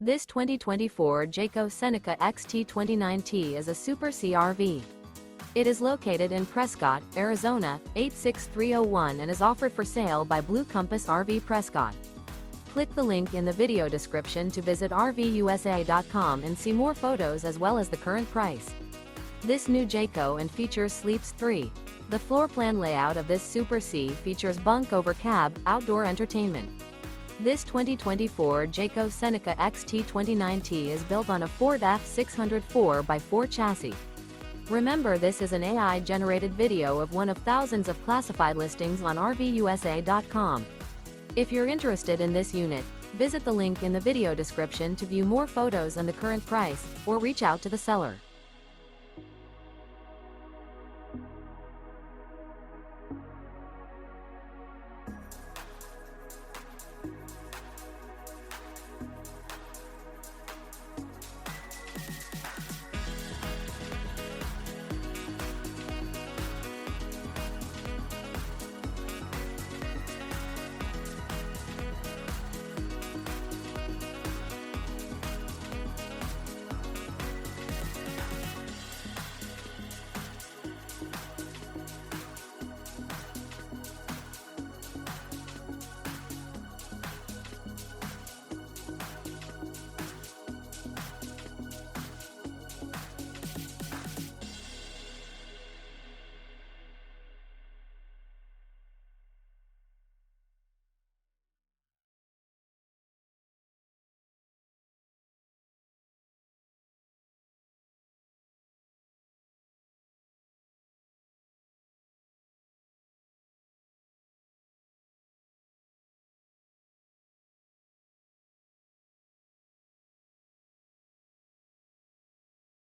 This 2024 Jayco Seneca XT 29T is a Super C RV. It is located in Prescott, Arizona, 86301 and is offered for sale by Blue Compass RV Prescott. Click the link in the video description to visit RVUSA.com and see more photos as well as the current price. This new Jayco and features sleeps 3. The floor plan layout of this Super C features bunk over cab, outdoor entertainment. This 2024 Jayco Seneca XT 29T is built on a Ford F600 4x4 chassis. Remember, this is an AI-generated video of one of thousands of classified listings on RVUSA.com. If you're interested in this unit, visit the link in the video description to view more photos and the current price, or reach out to the seller.